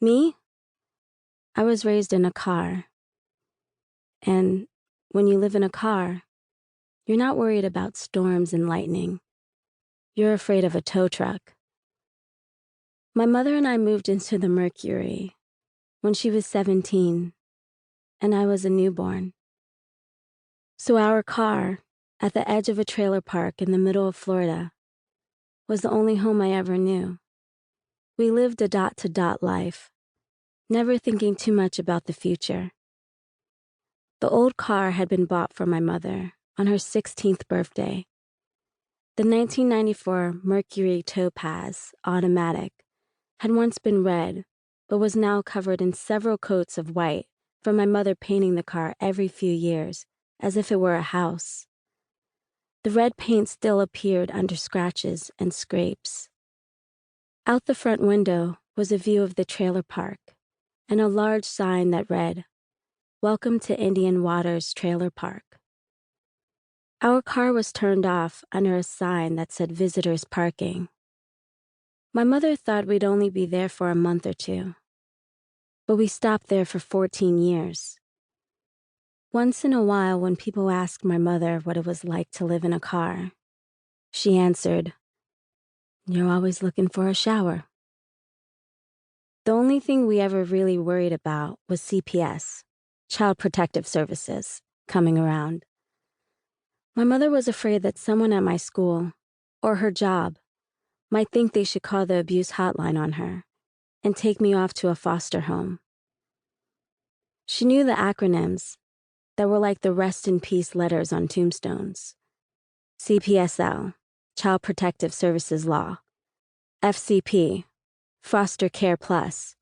Me? I was raised in a car. And when you live in a car, you're not worried about storms and lightning. You're afraid of a tow truck. My mother and I moved into the Mercury when she was 17, and I was a newborn. So our car, at the edge of a trailer park in the middle of Florida, was the only home I ever knew. We lived a dot-to-dot life, never thinking too much about the future. The old car had been bought for my mother on her 16th birthday. The 1994 Mercury Topaz automatic had once been red, but was now covered in several coats of white from my mother painting the car every few years, as if it were a house. The red paint still appeared under scratches and scrapes. Out the front window was a view of the trailer park and a large sign that read, "Welcome to Indian Waters Trailer Park." Our car was turned off under a sign that said visitors parking. My mother thought we'd only be there for a month or two, but we stopped there for 14 years. Once in a while, when people asked my mother what it was like to live in a car, she answered, "You're always looking for a shower." The only thing we ever really worried about was CPS, Child Protective Services, coming around. My mother was afraid that someone at my school, or her job, might think they should call the abuse hotline on her and take me off to a foster home. She knew the acronyms that were like the rest in peace letters on tombstones. CPSL, Child Protective Services Law, FCP, Foster Care Plus,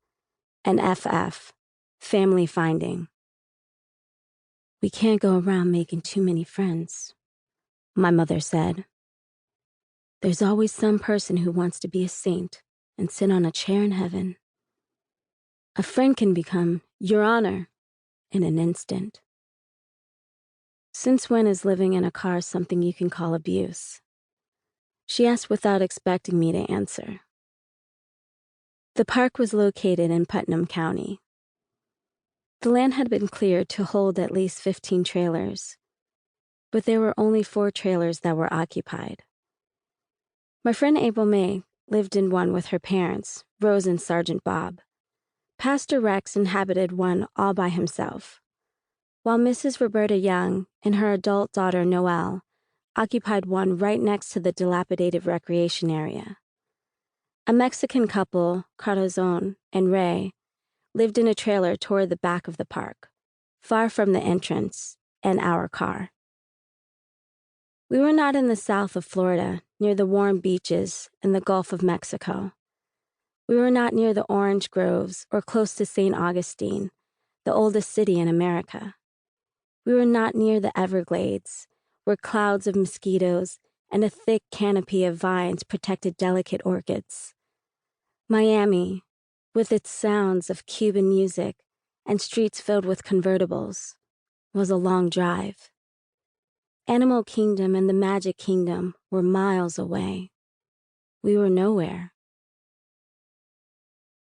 and FF, Family Finding. "We can't go around making too many friends," my mother said. "There's always some person who wants to be a saint and sit on a chair in heaven. A friend can become Your Honor in an instant." "Since when is living in a car something you can call abuse?" she asked without expecting me to answer. The park was located in Putnam County. The land had been cleared to hold at least 15 trailers, but there were only 4 trailers that were occupied. My friend April May lived in one with her parents, Rose and Sergeant Bob. Pastor Rex inhabited one all by himself, while Mrs. Roberta Young and her adult daughter Noelle occupied one right next to the dilapidated recreation area. A Mexican couple, Corazon and Ray, lived in a trailer toward the back of the park, far from the entrance and our car. We were not in the south of Florida, near the warm beaches and the Gulf of Mexico. We were not near the orange groves or close to St. Augustine, the oldest city in America. We were not near the Everglades, where clouds of mosquitoes and a thick canopy of vines protected delicate orchids. Miami, with its sounds of Cuban music and streets filled with convertibles, was a long drive. Animal Kingdom and the Magic Kingdom were miles away. We were nowhere.